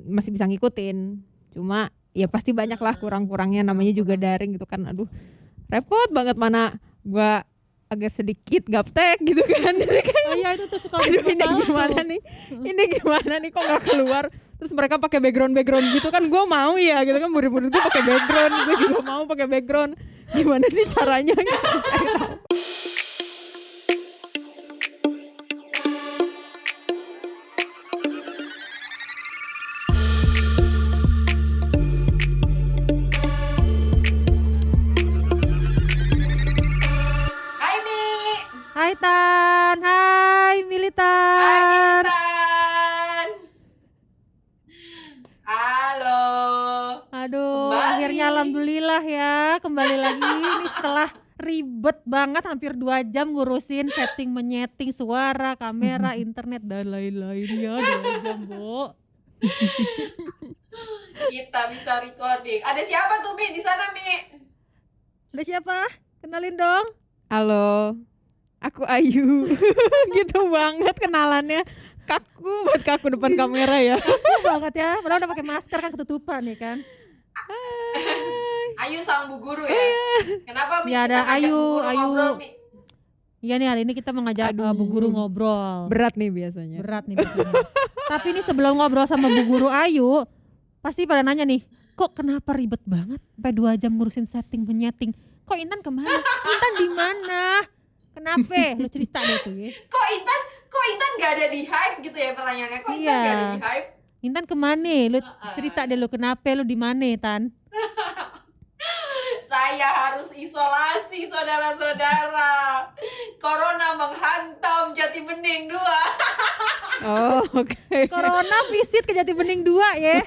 masih bisa ngikutin. Cuma ya pasti banyak lah kurang-kurangnya, namanya juga daring gitu kan. Aduh, repot banget, mana gua agak sedikit gaptek gitu kan. Jadi kayak, Oh iya itu tuh suka aduh jadi ini masalah gimana tuh. nih? Ini gimana nih kok nggak keluar? Terus mereka pakai background gitu kan, gue mau ya gitu kan, murid-murid gue pakai background, gue juga mau pakai background. Gimana sih caranya gitu? Hai Mi. Hai Tan, hai Hai Militan. Militan. Halo. Aduh, Kembali. akhirnya alhamdulillah ya kembali lagi nih setelah ribet banget hampir 2 jam ngurusin setting menyeting suara, kamera, internet dan lain-lainnya 2 jam, Bu. Kita bisa recording. Ada siapa tuh Mi di sana Mi? Udah siapa? Kenalin dong. Halo, aku Ayu. Gitu banget kenalannya. Kaku depan kamera ya. Kaku banget ya, padahal udah pakai masker kan ketutupan ya kan. Ayu sang Bu Guru ya. Kenapa Mi? Ya, ada Kita ngajak Ayu, Bu Guru Ayu. ngobrol Mi. Iya nih hari ini kita mengajak Aduh. Bu Guru ngobrol. Berat nih biasanya. Berat nih biasanya. Tapi ini sebelum ngobrol sama Bu Guru Ayu, pasti pada nanya nih, kok kenapa ribet banget sampai 2 jam ngurusin setting menyeting? Kok Intan kemana? Intan di mana? Kenapa? Lu cerita deh tuh ya. Kok Intan gak ada di hype gitu ya pertanyaannya? Kok Intan Iya. gak ada di hype? Intan kemana? Lu cerita deh lu kenapa lu di mana, Tan? Saya harus isolasi saudara-saudara. Corona menghantam Jatibening 2. Oh, oke. Corona visit ke Jatibening 2 ya.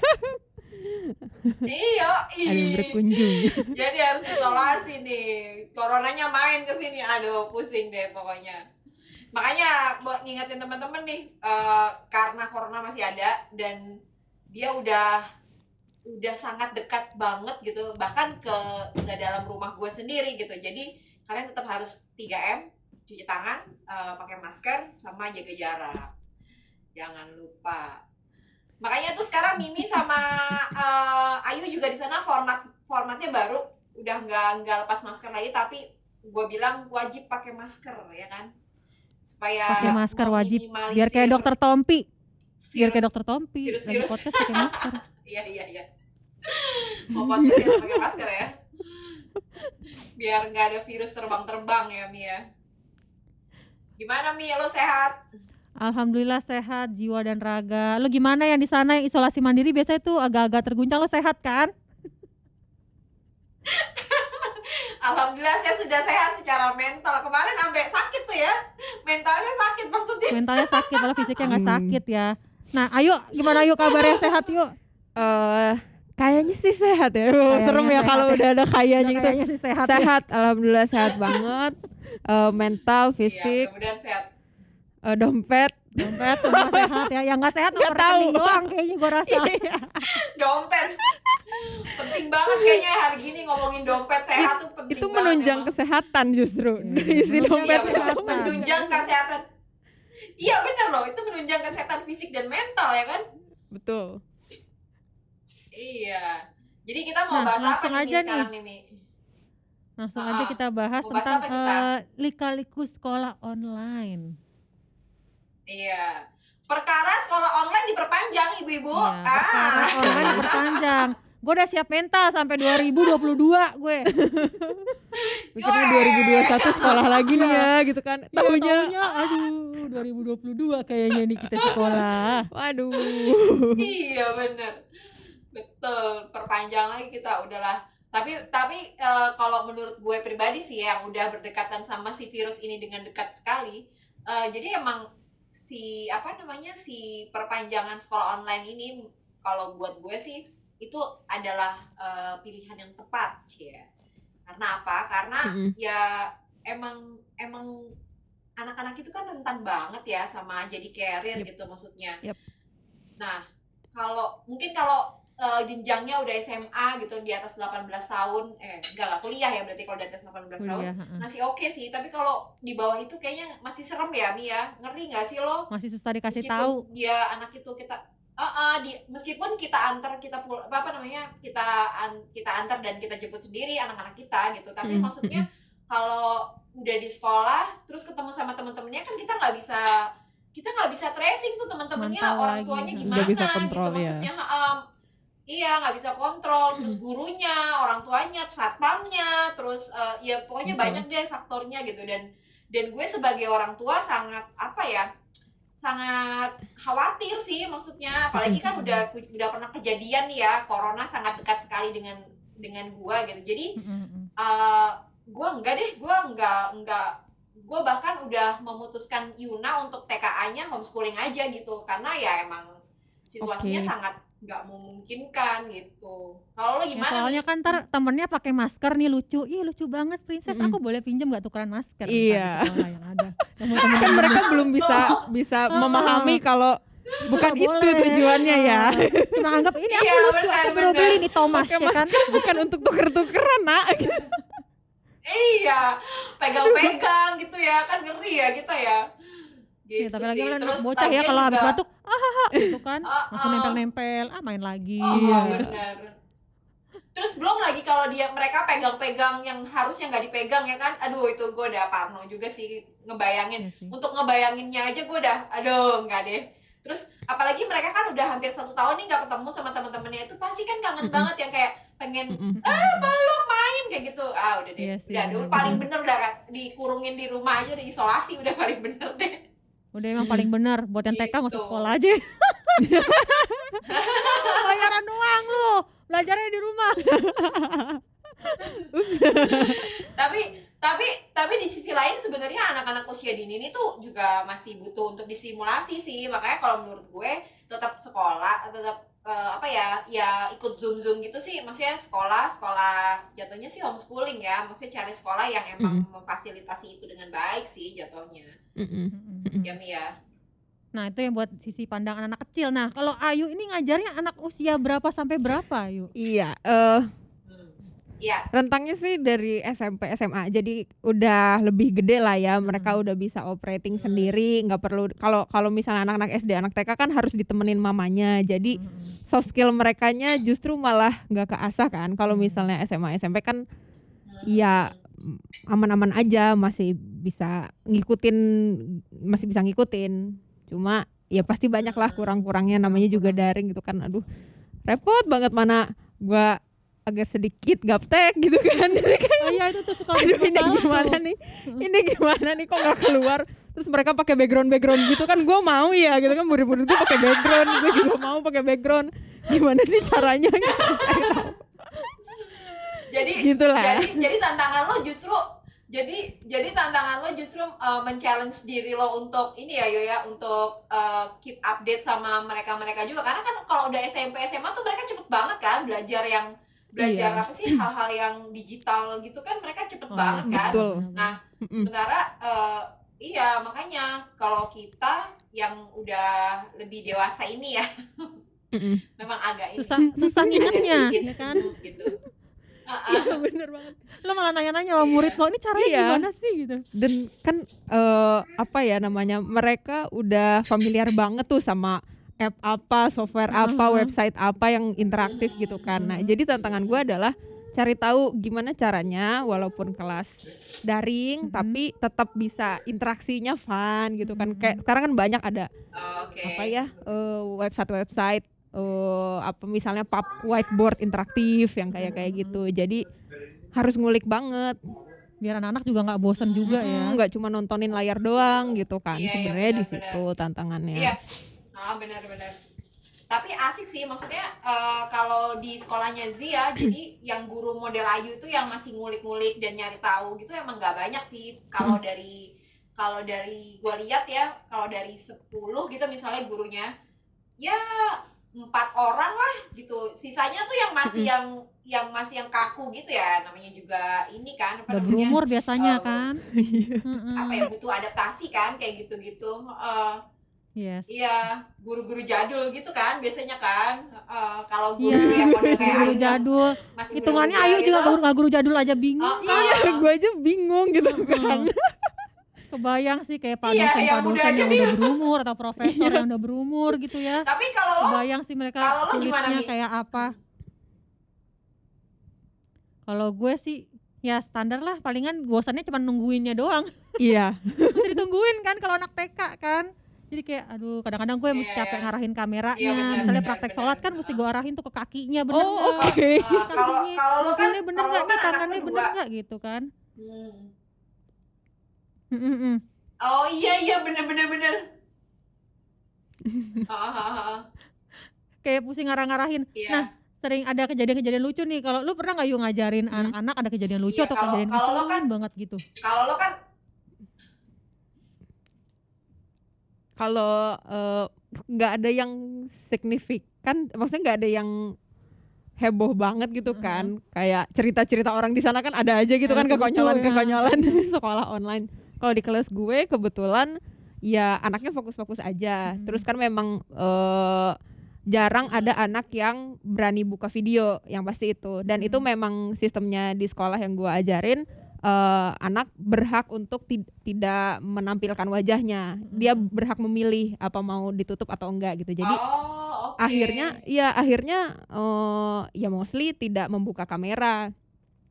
Iya, Ada yang berkunjung. Jadi harus isolasi nih. Coronanya main ke sini. Aduh, pusing deh pokoknya. Makanya buat ngingetin teman-teman nih, karena corona masih ada dan dia udah sangat dekat banget gitu, bahkan ke dalam rumah gue sendiri gitu. Jadi kalian tetap harus 3M, cuci tangan, pakai masker, sama jaga jarak. Jangan lupa. Makanya tuh sekarang Mimi sama Ayu juga di sana formatnya baru, udah nggak lepas masker lagi, tapi gue bilang wajib pakai masker ya kan, supaya Pakai masker wajib. meminimalisir Biar kayak Dokter Tompi. Biar kayak virus. Dokter Tompi. Lagi virus-virus. podcast pakai masker. Iya. Mau podcast ya pakai masker ya, biar nggak ada virus terbang-terbang ya Mi ya. Gimana Mi, lo sehat? Alhamdulillah sehat jiwa dan raga. Lu gimana yang di sana yang isolasi mandiri biasanya tuh agak-agak terguncang, lu sehat kan? Alhamdulillah saya sudah sehat secara mental. Kemarin sampai sakit tuh ya, mentalnya sakit maksudnya. Mentalnya sakit, malah fisiknya nggak sakit ya. Nah, ayo gimana yuk kabarnya sehat yuk? Kayaknya sih sehat ya. Serem ya sehat kalau ya. udah ada kayaknya gitu. Kayaknya sih sehat. Sehat, alhamdulillah sehat banget. Mental, Iya, fisik, mudah-mudahan sehat. dompet. Dompet semua sehat ya. Yang nggak sehat nomor rekening doang kayaknya gua rasa. Dompet penting banget kayaknya hari gini ngomongin dompet sehat tuh penting Itu banget. menunjang emang. kesehatan justru. Isi Menunjang dompet. Iya benar, kesehatan. menunjang kesehatan. Iya benar loh, itu menunjang kesehatan fisik dan mental ya kan. Betul. Iya. Jadi kita mau Nah, bahas apa langsung nih aja sekarang nih Mi? Langsung aja kita bahas Mau bahas tentang apa kita? lika-liku sekolah online. Iya. Perkara sekolah online diperpanjang ibu-ibu. Iya, perkara online diperpanjang. Gue udah siap mental sampai 2022 gue. Mikirnya 2021 sekolah lagi nih ya gitu kan. Tahunya aduh 2022 kayaknya nih kita sekolah. waduh. Iya bener, betul, perpanjang lagi kita udahlah. Tapi kalau menurut gue pribadi sih yang udah berdekatan sama si virus ini dengan dekat sekali, jadi emang si perpanjangan sekolah online ini kalau buat gue sih itu adalah pilihan yang tepat ya. Karena apa? Karena ya emang anak-anak itu kan rentan banget ya sama jadi carrier gitu maksudnya. Nah, kalau jenjangnya udah SMA gitu di atas 18 tahun, enggak lah kuliah ya berarti kalau di atas 18 tahun masih oke sih, tapi kalau di bawah itu kayaknya masih serem ya Mi ya, ngeri nggak sih lo? Masih susah dikasih Meskipun tahu. dia anak itu meskipun kita antar kita antar dan kita jemput sendiri anak-anak kita gitu, tapi maksudnya kalau udah di sekolah terus ketemu sama teman-temannya kan kita nggak bisa tracing tuh teman-temannya, Mantau orang lagi. tuanya Nggak gimana bisa gitu kontrol, ya. maksudnya. Iya, nggak bisa kontrol, terus gurunya, orang tuanya, satpamnya, terus ya pokoknya Betul. banyak deh faktornya gitu. Dan gue sebagai orang tua sangat sangat khawatir sih maksudnya, apalagi kan udah pernah kejadian nih ya, corona sangat dekat sekali dengan gue gitu. Jadi gue bahkan udah memutuskan Yuna untuk TKA-nya homeschooling aja gitu, karena ya emang situasinya Oke. sangat nggak memungkinkan gitu. Kalau lo Ya, gimana soalnya nih? kan ntar temennya pakai masker nih, lucu banget Princess. Aku boleh pinjam nggak tukeran masker ntar di Iya. sekolah yang ada. Yang mau temen Kan mereka belum bisa memahami kalau bukan Nggak itu boleh. tujuannya ya. Cuma anggap ini aku Iya, lucu, aku benar. beli nih Thomas Pakai ya kan. bukan untuk tuker-tukeran, Nak. Iya, pegang-pegang gitu ya, kan ngeri ya kita ya. Ya, Gitu tapi lagi sih. kan Terus bocah ya lagian kalau habis juga- batuk gitu kan, langsung Ah. nempel-nempel, main lagi. Iya. Benar. Terus belum lagi kalau mereka pegang-pegang yang harusnya nggak dipegang ya kan, aduh itu gue udah parno juga sih ngebayangin. Iya sih. Untuk ngebayanginnya aja gue udah, aduh nggak deh. Terus apalagi mereka kan udah hampir 1 tahun nih nggak ketemu sama teman-temannya, itu pasti kan kangen banget yang kayak pengen peluk main kayak gitu. Udah deh, Iya sih, udah dulu bener-bener. paling bener udah dikurungin di rumah aja, diisolasi udah paling bener deh. Udah emang paling benar buat yang TK nggak usah Gitu. sekolah aja. Bayaran doang lu, belajarnya di rumah. tapi di sisi lain sebenarnya anak-anak usia dini ini tuh juga masih butuh untuk distimulasi sih. Makanya kalau menurut gue tetap sekolah, tetap ya ikut zoom gitu sih. Maksudnya sekolah jatuhnya sih homeschooling ya, maksudnya cari sekolah yang emang memfasilitasi itu dengan baik sih jatuhnya ya Mia. Nah itu yang buat sisi pandang anak kecil. Nah kalau Ayu ini ngajarnya anak usia berapa sampai berapa Ayu? Iya, Iya. rentangnya sih dari SMP SMA, jadi udah lebih gede lah ya, mereka udah bisa operating sendiri, nggak perlu kalau misalnya anak-anak SD, anak TK kan harus ditemenin mamanya, jadi soft skill merekanya justru malah nggak keasah kan. Kalau misalnya SMA SMP kan ya aman-aman aja, masih bisa ngikutin, cuma ya pasti banyak lah kurang-kurangnya, namanya juga daring gitu kan. Aduh repot banget, mana gua agak sedikit gaptek gitu kan. Jadi kayak, Oh iya itu tuh suka aduh ini masalah gimana nih kok nggak keluar. Terus mereka pakai background gitu kan, gue mau ya gitu kan, murid-murid gue pakai background, gue juga mau pakai background. Gimana sih caranya? Jadi Gitulah. jadi tantangan lo justru men-challenge diri lo untuk ini ya Yo ya, untuk keep update sama mereka juga, karena kan kalau udah SMP SMA tuh mereka cepet banget kan belajar Iya. apa sih, hal-hal yang digital gitu kan, mereka cepet banget kan. Betul. Nah sementara iya makanya kalau kita yang udah lebih dewasa ini ya memang agak ini susah agak ngingetnya sedikit, ya kan. gitu. Iya bener banget. Lo malah nanya-nanya sama Iya. murid lo, ini caranya Iya. gimana sih gitu. Dan kan apa ya namanya, mereka udah familiar banget tuh sama app apa, software apa, website apa yang interaktif gitu kan. Nah jadi tantangan gue adalah cari tahu gimana caranya walaupun kelas daring tapi tetap bisa interaksinya fun gitu kan. Kayak sekarang kan banyak ada Oke. apa ya, website apa misalnya whiteboard interaktif yang kayak gitu. Jadi harus ngulik banget. Biar anak-anak juga nggak bosan juga ya. Nggak cuma nontonin layar doang gitu kan. Iya, Sebenarnya di benar-benar. situ tantangannya. Iya, benar-benar. Tapi asik sih, maksudnya kalau di sekolahnya Zia, jadi yang guru model Ayu itu yang masih ngulik-ngulik dan nyari tahu gitu emang nggak banyak sih. Kalau dari gua lihat ya, kalau dari 10 gitu misalnya gurunya, ya 4 orang lah gitu. Sisanya tuh yang masih yang kaku gitu ya, namanya juga ini kan apa Udah namanya? berumur biasanya kan. Apa ya, butuh adaptasi kan kayak gitu-gitu. Yes. Iya, guru-guru jadul gitu kan biasanya kan. Kalau Iya, guru yang model kayak guru Ayu yang jadul. masih Hitungannya muda-muda Ayu juga gitu. guru guru jadul aja bingung. Iya, gue aja bingung gitu kan. Kebayang sih kayak Iya, yang muda dosen aja yang udah berumur atau profesor yang udah berumur gitu ya. Tapi kalau lo Kebayang sih mereka kalau lo gimana, sulitnya Mi? kayak apa. Kalau gue sih ya standar lah, palingan bosannya cuma nungguinnya doang. Iya. Mesti ditungguin kan kalau anak TK kan. Jadi kayak aduh, kadang-kadang gue mesti Iya, capek iya. ngarahin kameranya. Iya, benar, Misalnya benar, praktek benar. sholat kan mesti gue arahin tuh ke kakinya, bener Oh, nggak? oke. Kalau Kakinya, kalau lo kan rukuknya bener kalau nggak lo nih, kan anak tangannya bener kedua. nggak gitu kan. Hmm. Mm-mm. Oh iya bener. Hahaha. Kayak pusing ngarah-ngarahin. Iya. Nah, sering ada kejadian-kejadian lucu nih. Kalau lu pernah nggak yuk ngajarin anak-anak ada kejadian lucu Iya, atau kalau- kejadian kalau lo ngeselin kan- banget gitu? Kalau lo kan Kalau nggak ada yang signifikan, maksudnya nggak ada yang heboh banget gitu kan. Kayak cerita-cerita orang di sana kan ada aja gitu kan, Lucu-lucu kekonyolan-kekonyolan sekolah online. Kalau di kelas gue kebetulan ya anaknya fokus-fokus aja. Terus kan memang jarang ada anak yang berani buka video, yang pasti itu. Dan itu memang sistemnya di sekolah yang gue ajarin, anak berhak untuk tidak menampilkan wajahnya. Dia berhak memilih apa mau ditutup atau enggak gitu. Jadi oke. akhirnya ya mostly tidak membuka kamera.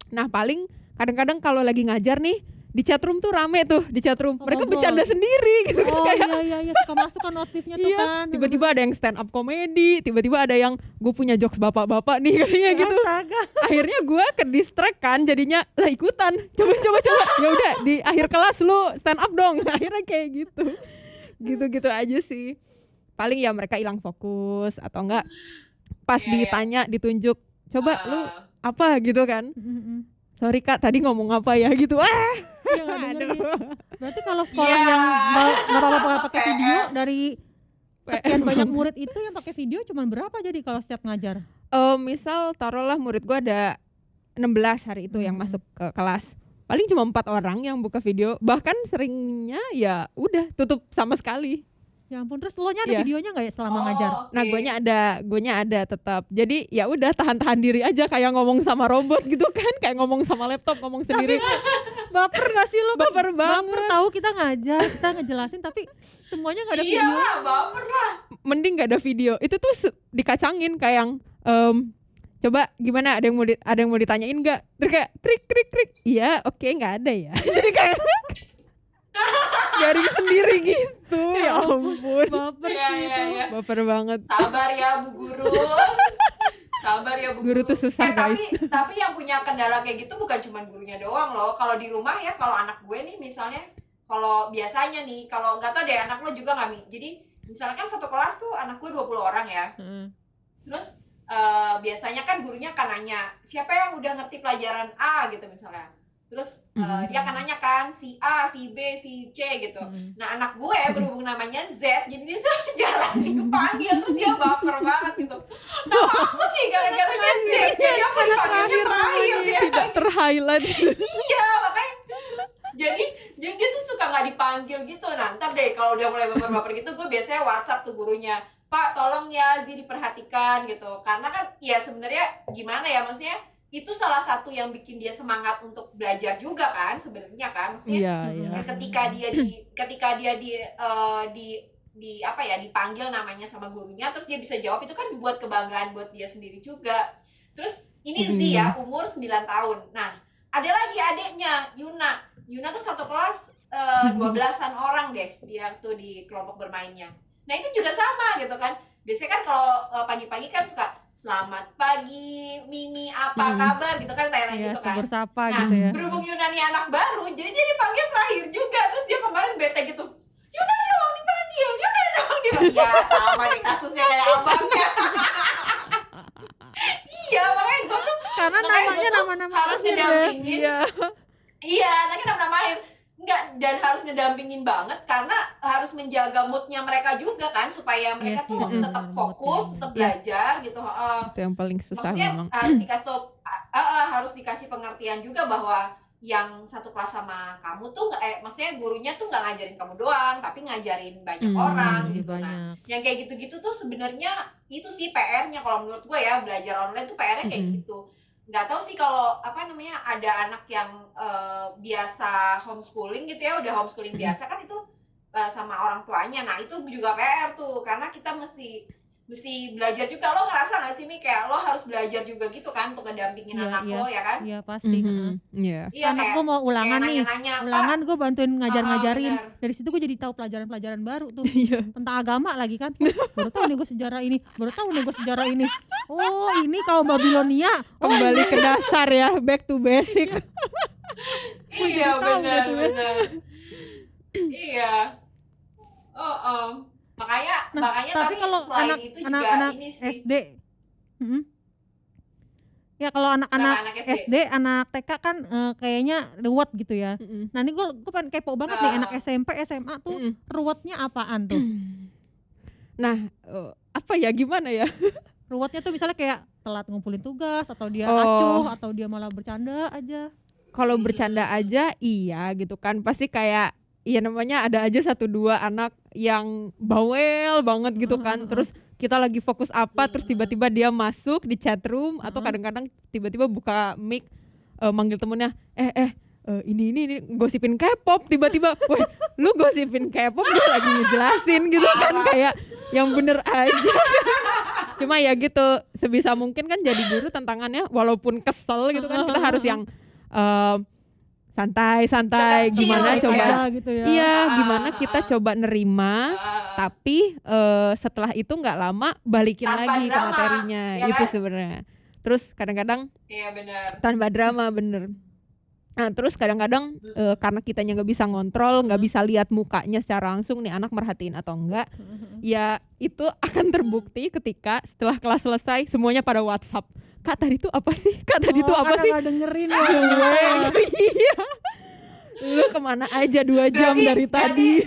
Nah paling kadang-kadang kalau lagi ngajar nih di chatroom tuh rame tuh, di chatroom mereka Ngobrol. bercanda sendiri gitu kan. Oh Kayak iya suka masuk kan notifnya tuh iya, kan. tiba-tiba ada yang stand up komedi, tiba-tiba ada yang gue punya jokes bapak-bapak nih katanya gitu. Astaga. Akhirnya gue ke distract kan, jadinya lah ikutan. Coba. Ya udah di akhir kelas lu stand up dong. Akhirnya kayak gitu. Gitu-gitu aja sih. Paling ya mereka hilang fokus atau enggak pas Iya, iya. ditanya ditunjuk, coba lu Ah. apa gitu kan. Sorry Kak, tadi ngomong apa ya gitu. Iya nggak denger nih. Aduh. Berarti kalau sekolah Iya. yang nggak apa-apa pakai PR. video, dari sekian banyak murid itu yang pakai video cuma berapa jadi kalau setiap ngajar? Misal taruhlah murid gua ada 16 hari itu yang masuk ke kelas. Paling cuma 4 orang yang buka video. Bahkan seringnya ya udah tutup sama sekali. Ya ampun, terus lo nya ada Iya. videonya nggak ya selama Oh, ngajar? oke. Nah, guanya ada tetap. Jadi ya udah tahan diri aja kayak ngomong sama robot gitu kan, kayak ngomong sama laptop, ngomong sendiri. Baper gak sih lo? Baper banget. Baper tahu kita ngajar, kita ngejelasin tapi semuanya nggak ada Iya video. lah, baper lah. Mending gak ada video. Itu tuh dikacangin kayak yang coba gimana, ada yang mau ditanyain nggak? Terus kayak trik. Iya, oke, nggak ada ya. Jadi kayak garing sendiri gitu. Ya ampun. Baper Iya, sih iya, itu. iya. Baper banget. Sabar ya Bu Guru. Sabar ya Bu Guru tuh susah, guys. Tapi yang punya kendala kayak gitu bukan cuma gurunya doang loh. Kalau di rumah ya, kalau anak gue nih misalnya, kalau biasanya nih, kalau nggak tahu deh anak lo juga nggak, Mi. Jadi misalnya kan satu kelas tuh anak gue 20 orang ya. Terus biasanya kan gurunya akan nanya, siapa yang udah ngerti pelajaran A gitu misalnya. Terus dia akan nanya kan, si A, si B, si C gitu. Nah anak gue berhubung namanya Z, jadi dia tuh jarang dipanggil, terus dia baper banget gitu. Nama aku sih gara-garanya Z, jadi aku dipanggilnya terakhir ya. Tidak terhighlight. Iya makanya jadi dia tuh suka nggak dipanggil gitu. Nah ntar deh kalau udah mulai baper-baper gitu, gue biasanya WhatsApp tuh gurunya, Pak tolong ya Zi diperhatikan gitu. Karena kan ya sebenarnya gimana ya, maksudnya itu salah satu yang bikin dia semangat untuk belajar juga kan sebenarnya kan, maksudnya Iya. ketika dia di apa ya, dipanggil namanya sama gurunya, terus dia bisa jawab, itu kan buat kebanggaan buat dia sendiri juga. Terus ini Zi ya, umur 9 tahun. Nah ada lagi adeknya Yuna tuh satu kelas 12-an orang deh dia tuh di kelompok bermainnya. Nah itu juga sama gitu kan. Biasanya kan kalau pagi-pagi kan suka selamat pagi Mimi apa kabar gitu kan, tanya-tanya Iya, gitu kan. tegur sapa Nah gitu ya. berhubung Yuna nih anak baru, jadi dia dipanggil terakhir juga. Terus dia kemarin bete gitu, Yuna doang dipanggil. Ya sama nih kasusnya kayak abangnya. Iya makanya gue tuh Karena makanya namanya gua tuh nama-nama harus akhir ya. ngedampingin. Iya. Iya, tapi nama akhir enggak, dan harus ngedampingin banget karena harus menjaga moodnya mereka juga kan, supaya mereka Iya tuh sih, tetap moodnya. fokus, tetap belajar gitu. Itu yang paling susah Maksudnya memang. harus dikasih pengertian juga bahwa yang satu kelas sama kamu tuh maksudnya gurunya tuh nggak ngajarin kamu doang, tapi ngajarin banyak orang Lebih gitu. Nah, banyak. yang kayak gitu-gitu tuh sebenarnya itu sih PR-nya kalau menurut gue ya, belajar online tuh PR-nya kayak gitu. nggak tahu sih kalau apa namanya ada anak yang biasa homeschooling gitu ya, udah homeschooling biasa kan itu sama orang tuanya. Nah itu juga PR tuh, karena kita mesti belajar juga. Lo ngerasa nggak sih Mi, kayak lo harus belajar juga gitu kan untuk ngedampingin Iya, anak iya. lo ya kan? Iya pasti. Iya. Iya Anak kayak gue mau ulangan kayak nih, nanya-nanya, "Pak, ulangan gue bantuin ngajarin. bener. Dari situ gue jadi tahu pelajaran-pelajaran baru tuh Iya. tentang agama lagi kan. Baru tahu nih gue sejarah ini, baru tahu nih gue sejarah ini. Oh ini kaum Babilonia. Kembali ke dasar ya, back to basic. Iya tahu benar gitu ya. benar. Iya. Makanya Tapi kalau selain itu juga anak ini sih. SD, ya kalau anak-anak Anak SD, anak TK kan kayaknya ruwet gitu ya. Nah ini gue pengen kepo banget nih anak SMP, SMA tuh ruwetnya apaan tuh? Nah, apa ya, gimana ya? Ruwetnya tuh misalnya kayak telat ngumpulin tugas, atau dia Oh. acuh, atau dia malah bercanda aja. Kalau bercanda aja iya gitu kan, pasti kayak ya namanya ada aja 1-2 anak yang bawel banget gitu kan. Terus kita lagi fokus apa, terus tiba-tiba dia masuk di chat room, atau kadang-kadang tiba-tiba buka mic, manggil temennya, ini gosipin K-pop, tiba-tiba, weh lu gosipin K-pop, gue lagi ngejelasin gitu kan, kayak yang bener aja. Cuma ya gitu, sebisa mungkin kan jadi guru tantangannya walaupun kesel gitu kan, kita harus yang santai-santai, Tetap chill gimana gitu coba ya, gitu ya. iya gimana kita coba nerima, tapi setelah itu nggak lama balikin Tanpa lagi ke drama, materinya, ya itu kan? sebenarnya. Terus kadang-kadang Iya benar. tanpa drama, bener. Nah terus kadang-kadang karena kitanya nggak bisa ngontrol, nggak bisa lihat mukanya secara langsung nih anak merhatiin atau enggak, ya itu akan terbukti ketika setelah kelas selesai semuanya pada WhatsApp, Kak tadi tuh apa sih? Kak tadi tuh apa sih? Gak dengerin ya. Iya. Lu kemana aja 2 jam dari tadi?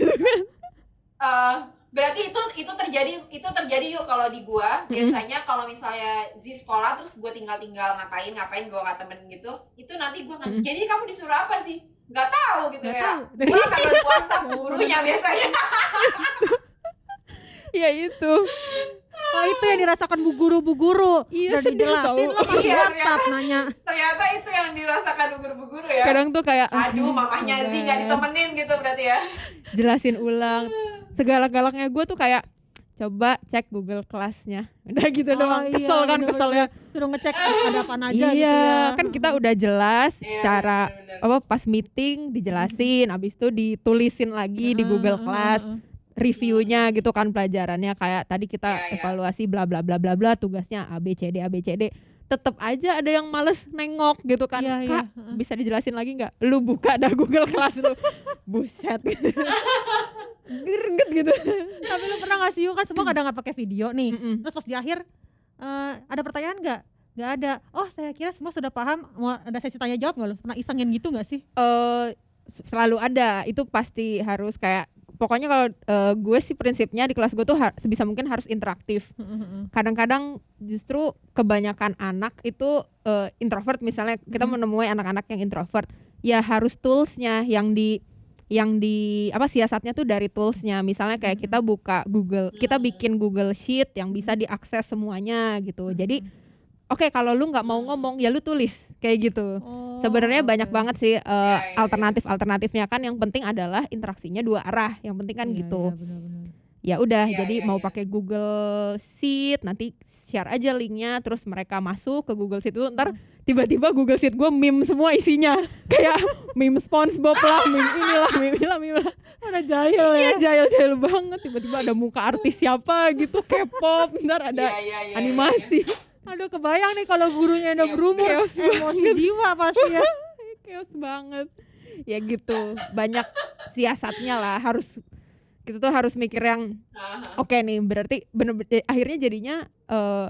Berarti itu terjadi yuk kalau di gua. Biasanya kalau misalnya sekolah terus gua tinggal ngapain gua nggak temen gitu, itu nanti gua kan jadi kamu disuruh apa sih, nggak tahu gitu Nggak ya. tahu. Gua akan WhatsApp gurunya biasanya. Ya itu. Oh itu yang dirasakan bu guru. Iya, Udah sedih dijelasin tau. lo masih Iya, WhatsApp nanya. Ternyata itu yang dirasakan guru-guru ya. Kadang tuh kayak Aduh, mamahnya sih nggak ditemenin gitu berarti ya. jelasin ulang. Segala-galaknya gue tuh kayak coba cek Google Kelasnya. Udah gitu doang. iya, Kesel kan, bener-bener. keselnya. Suruh ngecek ada apaan aja Iya, gitu ya. kan kita udah jelas Iya, cara bener-bener. pas meeting dijelasin, abis itu ditulisin lagi di Google Class, reviewnya gitu kan pelajarannya, kayak tadi kita Iya, iya. evaluasi bla bla bla bla bla, tugasnya ABCD. Tetep aja ada yang males nengok gitu kan. Iya, Kak, iya. bisa dijelasin lagi nggak? Lu buka dah Google Class lu. Buset. Gerget gitu. Tapi lu pernah gak sih Yu, kan semua kadang gak pakai video nih. Mm-mm. Terus pas di akhir ada pertanyaan gak? Gak ada. Oh saya kira semua sudah paham. Mau ada sesi tanya jawab gak lu? Pernah isengin gitu gak sih? Selalu ada, itu pasti harus kayak, pokoknya kalau gue sih prinsipnya di kelas gue tuh sebisa mungkin harus interaktif. Kadang-kadang justru kebanyakan anak itu introvert, misalnya kita menemui anak-anak yang introvert, ya harus toolsnya yang di siasatnya tuh dari toolsnya. Misalnya kayak kita buka Google, kita bikin Google Sheet yang bisa diakses semuanya gitu. Jadi oke, kalau lu nggak mau ngomong ya lu tulis kayak gitu. Sebenarnya banyak banget sih alternatifnya kan, yang penting adalah interaksinya 2 arah. Yang penting kan gitu. Ya udah, Iya, jadi iya, mau iya. pakai Google Sheet, nanti share aja linknya, terus mereka masuk ke Google Sheet itu, ntar tiba-tiba Google Sheet gue meme semua isinya, kayak meme SpongeBob lah, meme inilah, meme lah. Udah jahil Iya, ya. jahil banget. Tiba-tiba ada muka artis siapa gitu, K-pop, ntar ada Iya, animasi. Aduh kebayang nih kalau gurunya udah Iya, berumur, chaos emosi jiwa pasti ya. Chaos banget. Ya gitu, banyak siasatnya lah, kita tuh harus mikir yang oke nih, berarti bener-bener akhirnya jadinya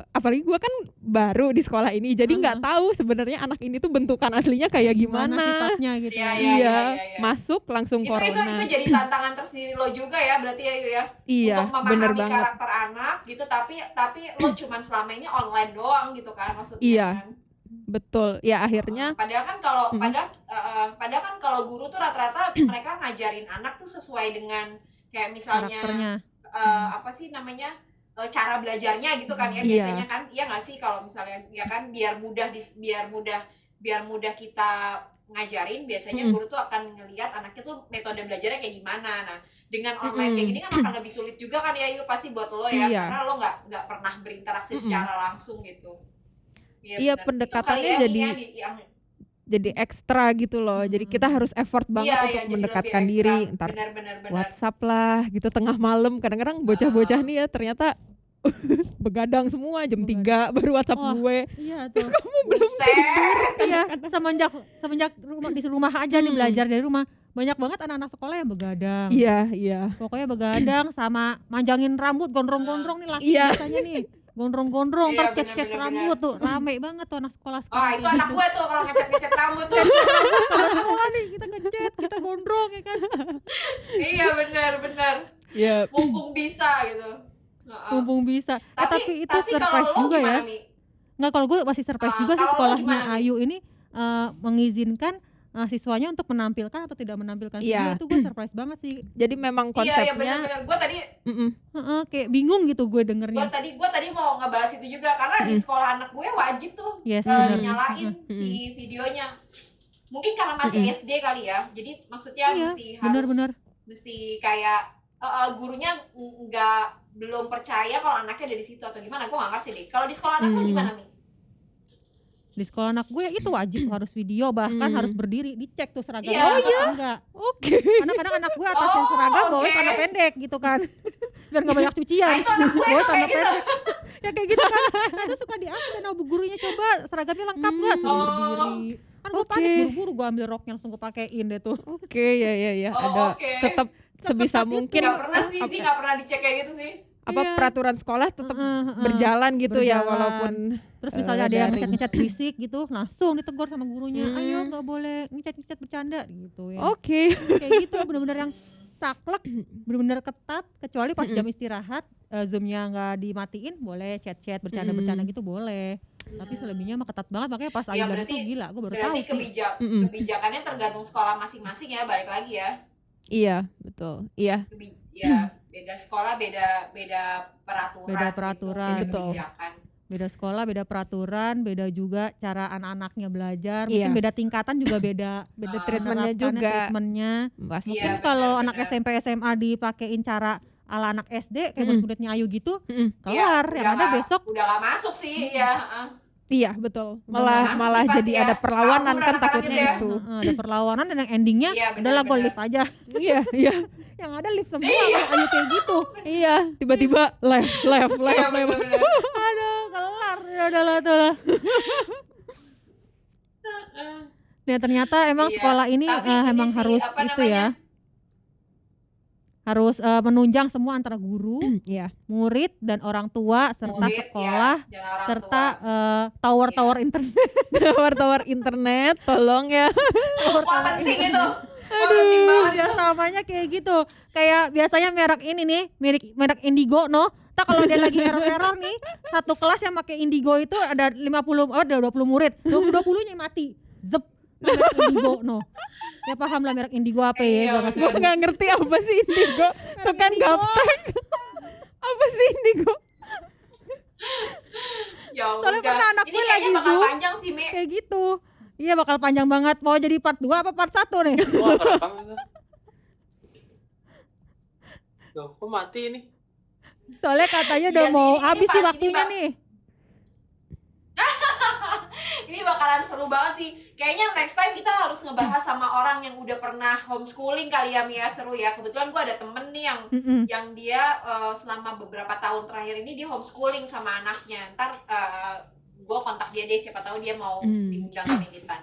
apalagi gue kan baru di sekolah ini, jadi nggak tahu sebenarnya anak ini tuh bentukan aslinya kayak gimana. sifatnya gitu. Iya, Iya, iya. masuk langsung Itu corona. jadi tantangan tersendiri lo juga ya berarti ya Yu ya. Iya, Untuk bener memahami banget. karakter anak gitu, tapi lo cuman selama ini online doang gitu kan maksudnya. Iya. Kan? Betul. Ya akhirnya Padahal kan kalau guru tuh rata-rata mereka ngajarin anak tuh sesuai dengan kayak misalnya Karakternya. apa sih namanya, cara belajarnya gitu kan ya Iya. biasanya kan, iya nggak sih kalau misalnya ya kan biar mudah kita ngajarin, biasanya Mm-mm. guru tuh akan ngelihat anaknya tuh metode belajarnya kayak gimana. Nah dengan online kayak gini kan akan lebih sulit juga kan ya Yuk, pasti buat lo ya, Iya. karena lo nggak pernah berinteraksi secara langsung gitu. Iya, benar. Itu pendekatannya kali ya, jadi Mia, yang jadi ekstra gitu loh. Jadi kita harus effort banget iya, untuk jadi lebih mendekatkan ekstra. diri. Ntar Benar. WhatsApp lah gitu tengah malam. Kadang-kadang bocah-bocah nih ya ternyata begadang semua jam 3 baru WhatsApp Wah. gue. Iya tuh. Buset. Iya, semenjak di rumah aja nih belajar dari rumah, banyak banget anak-anak sekolah yang begadang. Iya. Pokoknya begadang sama manjangin rambut, gondrong-gondrong nih laki Iya. biasanya nih. Gondrong-gondrong, Iya, ntar cat-cat bener. rambut tuh, rame banget tuh anak sekolah Oh sekarang. itu anak gue tuh kalau ngecat rambut tuh. Kalau sekolah nih kita ngecat, kita gondrong ya kan. Iya benar. Iya. Mumpung bisa gitu. Mumpung bisa. Tapi itu kalau surprise lo juga ya. gimana, Mi? Nggak, kalau gue masih surprise juga sih kalau lo sekolahnya gimana, Mi? Ayu ini mengizinkan siswanya untuk menampilkan atau tidak menampilkan video. Iya. Itu gue surprise banget sih. Jadi memang Iya konsepnya benar. Gue tadi Kayak bingung gitu gue dengernya. gue tadi mau ngebahas itu juga karena di sekolah anak gue wajib tuh Yes, benar. nyalain si videonya. Mungkin karena masih SD kali ya. Jadi maksudnya Iya, mesti harus benar-benar. mesti kayak gurunya belum percaya kalau anaknya ada di situ atau gimana, gue nggak ngerti deh. Kalau di sekolah anak lu gimana, Mi? Di sekolah anak gue itu wajib harus video, bahkan harus berdiri dicek tuh seragamnya Iya. lengkap atau enggak. oke. Kadang-kadang anak gue atasin seragam bawa oke. celana pendek gitu kan. Biar gak banyak cucian. Nah itu anak gue Bawa tuh celana kayak gitu. pendek. Ya kayak gitu kan. Nah itu suka diambil sama bu gurunya, coba seragamnya lengkap gak? Suruh berdiri. Kan gue Oke. panik, buru-buru gue ambil roknya langsung gue pakein deh tuh. Oke, ya. Oh, Ada oke. tetap sebisa Tetap mungkin Nggak pernah sih, nggak pernah dicek kayak gitu sih. apa Iya. peraturan sekolah tetap Heeh. berjalan gitu ya Berjalan. walaupun Terus misalnya ada yang daring. ngecat-ngecat berisik gitu, langsung ditegur sama gurunya, Hmm. ayo gak boleh ngecat-ngecat bercanda gitu ya. Oke. Kayak gitu bener-bener yang saklek, bener-bener ketat, kecuali pas jam istirahat zoomnya nggak dimatiin, boleh chat-chat bercanda-bercanda gitu boleh. Tapi selebihnya mah ketat banget, makanya pas Ya, Ayu bilang berarti- itu gila, gue baru tahu Berarti sih. kebijakannya tergantung sekolah masing-masing ya, balik lagi ya. Iya, betul. Iya. Ya beda sekolah beda peraturan. Beda peraturan. Gitu, beda Betul. kebijakan. Beda sekolah, beda peraturan, beda juga cara anak-anaknya belajar, Iya. mungkin beda tingkatan juga beda. Beda Ah. treatmentnya menerapkannya, juga. treatmentnya. Pasti. Iya, Mungkin kalau benar, anak benar. SMP SMA dipakein cara ala anak SD kayak murid-muridnya Ayu gitu, Mm-mm. kelar. Iya, Yang ada udah besok udah gak masuk sih ya. Iya, betul. Udah Malah masuk malah sih pasti jadi ya. ada perlawanan Kabur kan anak-anak takutnya gitu ya. itu. ada perlawanan dan yang endingnya Iya, udahlah gue benar-benar. live aja. Iya. Yang ada live semua kalau Ayu kayak gitu. Iya, tiba-tiba live. Iya benar-benar. Aduh, kelar ya udahlah tuh lah. Nah ternyata emang Iya, sekolah ini tapi ini emang sih, harus apa itu ya, harus menunjang semua antara guru, Iya. murid dan orang tua serta Murid, sekolah ya, dan orang serta tua. tower-tower internet. Tower-tower internet, tolong ya. Wah penting itu. Wah penting banget Ya itu. samanya kayak gitu. Kayak biasanya merek ini nih, merek Indigo no. Tak kalau dia lagi error nih, satu kelas yang pakai Indigo itu ada 50 ada 20 murid. 20-nya mati. Zep. Merek Indigo no. Ya paham lah merek Indigo apa Iya, ya. Gua kasih Gue tahu. nggak ngerti apa sih Indigo. Tuh kan Indigo. gaptek. Apa sih Indigo? Ya Soalnya udah. pernah anak Ini gue kayaknya lagi bakal Zoom. panjang sih, Mi. Kayak gitu. Iya bakal panjang banget. Mau jadi part 2 apa part 1 nih? Wah, kerekam itu. Loh, kok mati ini? Soalnya katanya udah Iya sih, mau ini habis nih Pak, waktunya ini, nih. Ini bakalan seru banget sih. Kayaknya next time kita harus ngebahas sama orang yang udah pernah homeschooling kali ya, Mia. Seru ya. Kebetulan gue ada temen nih yang dia selama beberapa tahun terakhir ini dia homeschooling sama anaknya. Ntar gue kontak dia deh, siapa tahu dia mau diundang ke Militan.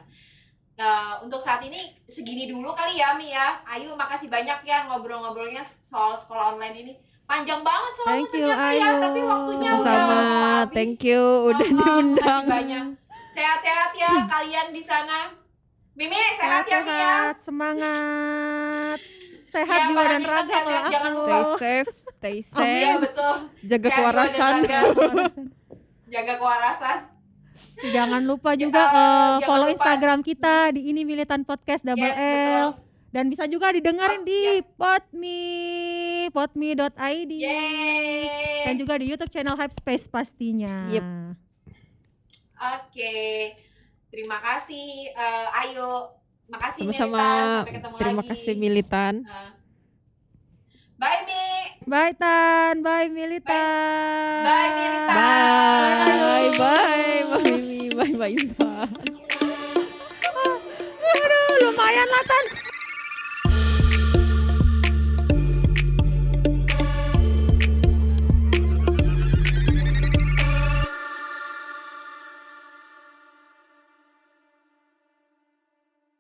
Untuk saat ini segini dulu kali ya, Mi ya. Ayu, makasih banyak ya ngobrol-ngobrolnya soal sekolah online ini. Panjang banget soalnya Thank you, ternyata ya, Ayu. tapi waktunya udah Sama, mau habis. thank you udah diundang. Makasih banyak. Sehat-sehat ya kalian di sana. Mimi sehat ya, Mi ya. Sehat, semangat. Sehat Iya, jiwa para dan Militan raga sehat-sehat, kalau jangan aku. lupa. Stay safe, stay Oh, iya sane, betul. jaga Sehat jiwa dan kewarasan. raga. Jaga kewarasan. Jangan lupa juga jangan follow lupa. Instagram kita di ini Militan Podcast double Yes, L. betul. Dan bisa juga didengerin Oh, di podme.id. Yeay. Dan juga di YouTube channel Hypespace pastinya. Yep. Oke. Terima kasih Ayu. Makasih Sama-sama. Militan. Sampai ketemu Terima lagi. kasih Militan. Bye Mi. Bye Tan, bye Militan. Bye, Militan. Bye, bye, Mbak Mimi, bye, Mbak Intan. Aduh, lumayan lah Tan.